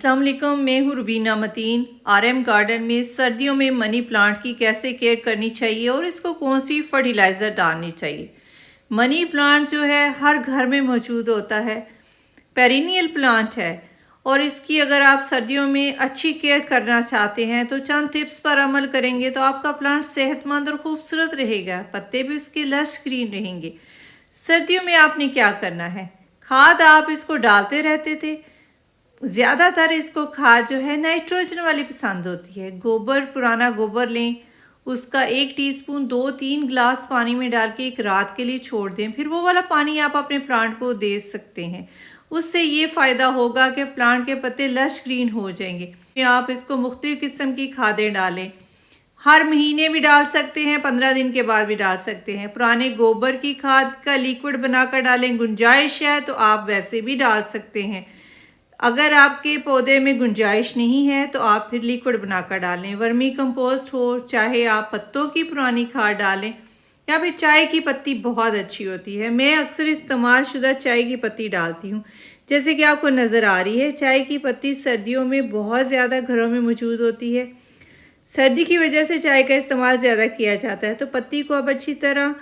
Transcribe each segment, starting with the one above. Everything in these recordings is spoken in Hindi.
अस्सलाम वालेकुम, मैं हूँ रुबीना मतीन। RM गार्डन में सर्दियों में मनी प्लांट की कैसे केयर करनी चाहिए और इसको कौन सी फर्टिलाइज़र डालनी चाहिए। मनी प्लांट जो है हर घर में मौजूद होता है, पेरिनियल प्लांट है और इसकी अगर आप सर्दियों में अच्छी केयर करना चाहते हैं तो चंद टिप्स पर अमल करेंगे तो आपका प्लांट सेहतमंद और खूबसूरत रहेगा, पत्ते भी उसके लश ग्रीन रहेंगे। सर्दियों में आपने क्या करना है, खाद आप इसको डालते रहते थे। ज़्यादातर इसको खाद जो है नाइट्रोजन वाली पसंद होती है। गोबर, पुराना गोबर लें, उसका 1 टीस्पून 2-3 गिलास पानी में डाल के एक रात के लिए छोड़ दें, फिर वो वाला पानी आप अपने प्लांट को दे सकते हैं। उससे ये फ़ायदा होगा कि प्लांट के पत्ते लश ग्रीन हो जाएंगे। आप इसको मुख्तलिफ़ किस्म की खादें डालें, हर महीने भी डाल सकते हैं, 15 दिन के बाद भी डाल सकते हैं। पुराने गोबर की खाद का लिक्विड बनाकर डालें, गुंजाइश है तो आप वैसे भी डाल सकते हैं। अगर आपके पौधे में गुंजाइश नहीं है तो आप फिर लिक्विड बनाकर डालें। वर्मी कंपोस्ट हो, चाहे आप पत्तों की पुरानी खाद डालें या फिर चाय की पत्ती बहुत अच्छी होती है। मैं अक्सर इस्तेमाल शुदा चाय की पत्ती डालती हूँ, जैसे कि आपको नज़र आ रही है। चाय की पत्ती सर्दियों में बहुत ज़्यादा घरों में मौजूद होती है। सर्दी की वजह से चाय का इस्तेमाल ज़्यादा किया जाता है, तो पत्ती को आप अच्छी तरह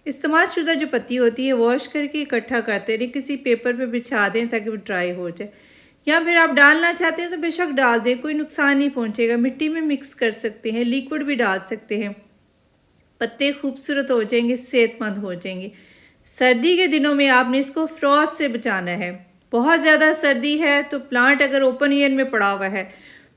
इस्तेमाल शुदा जो पत्ती होती है वॉश करके इकट्ठा करते रहें, किसी पेपर पे बिछा दें ताकि वो ड्राई हो जाए। या फिर आप डालना चाहते हैं तो बेशक डाल दें, कोई नुकसान नहीं पहुंचेगा। मिट्टी में मिक्स कर सकते हैं, लिक्विड भी डाल सकते हैं, पत्ते खूबसूरत हो जाएंगे, सेहतमंद हो जाएंगे। सर्दी के दिनों में आपने इसको फ्रॉस्ट से बचाना है। बहुत ज़्यादा सर्दी है तो प्लांट अगर ओपन एयर में पड़ा हुआ है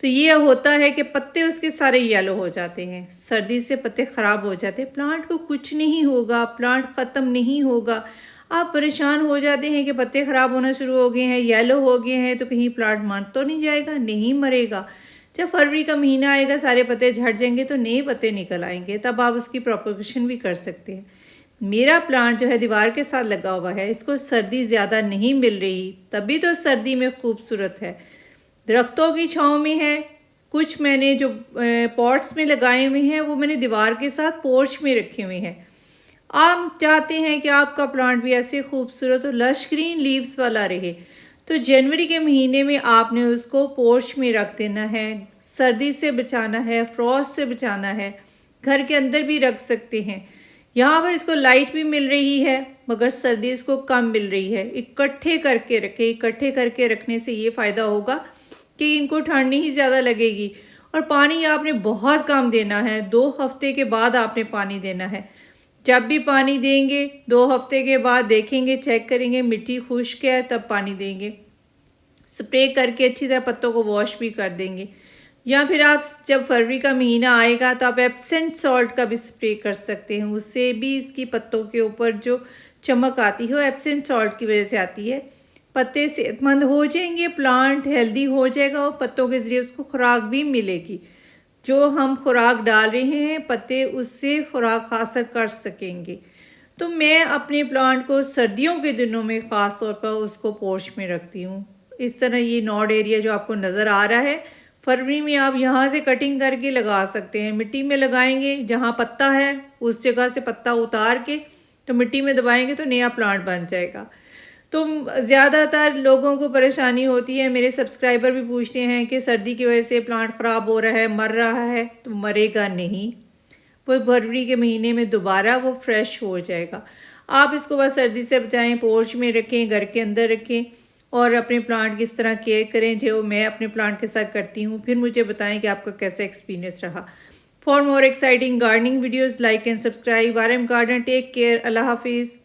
तो ये होता है कि पत्ते उसके सारे येलो हो जाते हैं, सर्दी से पत्ते ख़राब हो जाते हैं। प्लांट को कुछ नहीं होगा, प्लांट ख़त्म नहीं होगा। आप परेशान हो जाते हैं कि पत्ते ख़राब होना शुरू हो गए हैं, येलो हो गए हैं, तो कहीं प्लांट मर तो नहीं जाएगा? नहीं मरेगा। जब फरवरी का महीना आएगा सारे पत्ते झड़ जाएंगे तो नए पत्ते निकल आएंगे, तब आप उसकी प्रोपगेशन भी कर सकते हैं। मेरा प्लांट जो है दीवार के साथ लगा हुआ है, इसको सर्दी ज़्यादा नहीं मिल रही, तभी तो सर्दी में खूबसूरत है। दरख्तों की छाँव में है। कुछ मैंने जो पॉट्स में लगाए हुए हैं वो मैंने दीवार के साथ पोर्च में रखे हुए हैं। आप चाहते हैं कि आपका प्लांट भी ऐसे खूबसूरत और लश ग्रीन लीव्स वाला रहे तो जनवरी के महीने में आपने उसको पोर्च में रख देना है। सर्दी से बचाना है, फ्रॉस्ट से बचाना है। घर के अंदर भी रख सकते हैं। यहाँ पर इसको लाइट भी मिल रही है मगर सर्दी इसको कम मिल रही है। इकट्ठे करके रखें। इकट्ठे करके रखने से ये फ़ायदा होगा कि इनको ठंड नहीं ज़्यादा लगेगी। और पानी आपने बहुत कम देना है, 2 हफ्ते के बाद आपने पानी देना है। जब भी पानी देंगे 2 हफ्ते के बाद देखेंगे, चेक करेंगे मिट्टी खुश्क है तब पानी देंगे। स्प्रे करके अच्छी तरह पत्तों को वॉश भी कर देंगे। या फिर आप जब फरवरी का महीना आएगा तो आप एप्सेंट सॉल्ट का भी स्प्रे कर सकते हैं, उससे भी इसकी पत्तों के ऊपर जो चमक आती है वो एप्सेंट सॉल्ट की वजह से आती है। पत्ते सेहतमंद हो जाएंगे, प्लांट हेल्दी हो जाएगा और पत्तों के ज़रिए उसको खुराक भी मिलेगी। जो हम खुराक डाल रहे हैं पत्ते उससे खुराक हासिल कर सकेंगे। तो मैं अपने प्लांट को सर्दियों के दिनों में ख़ास तौर पर उसको पोर्च में रखती हूँ। इस तरह ये नॉड एरिया जो आपको नज़र आ रहा है, फरवरी में आप यहाँ से कटिंग करके लगा सकते हैं। मिट्टी में लगाएंगे, जहाँ पत्ता है उस जगह से पत्ता उतार के तो मिट्टी में दबाएंगे तो नया प्लांट बन जाएगा। तो ज़्यादातर लोगों को परेशानी होती है, मेरे सब्सक्राइबर भी पूछते हैं कि सर्दी की वजह से प्लांट ख़राब हो रहा है, मर रहा है। तो मरेगा नहीं, वो फरवरी के महीने में दोबारा वो फ्रेश हो जाएगा। आप इसको बस सर्दी से बचाएं, पोर्च में रखें, घर के अंदर रखें और अपने प्लांट किस तरह केयर करें जो मैं अपने प्लांट के साथ करती हूँ। फिर मुझे बताएं कि आपका कैसा एक्सपीरियंस रहा। For more exciting gardening videos like and subscribe RM garden. Take care, अल्लाह हाफिज़।